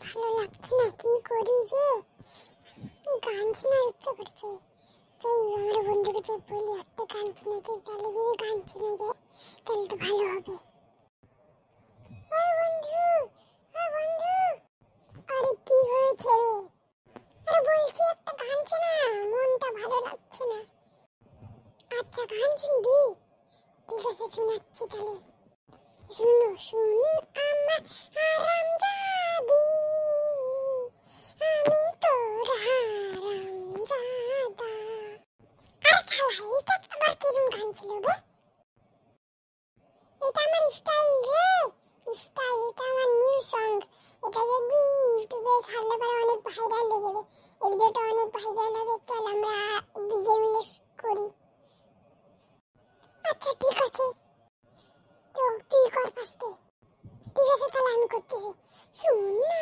ভালো লাগছে না, কি করি যে গান শোনার ইচ্ছে করছে। তাই আমার বন্ধুকে যে বলি একটা গান শুনাতে, তাহলে যদি গান শুনে দেয় তাহলে তো ভালো হবে। ওই বন্ধু, ওই বন্ধু, আরে কি হয়েছে রে? আরে বলছি একটা গান শোনা, মনটা ভালো লাগছে না। আচ্ছা গান শুনবি? ঠিক আছে শোনাচ্ছি তাহলে। শুনো শুন আমার হারামজাদি, আমি তোর হারামজাদা। আরে শালা এটা আবার কিরম গান ছিল রে? এটা আমার স্টাইল রে, স্টাইল। এটা আমার নিউ সং। এটা দেখবি ইউটিউবে ছাড়লে পরে অনেক ভাইরাল হয়ে যাবে। এই ভিডিওটা অনেক ভাইরাল হবে, চল আমরা ডিজে মিলে করি। আচ্ছা ঠিক আছে, তো তুই কর ফার্স্টে। ঠিক আছে তাহলে আমি করতেছি। শুন না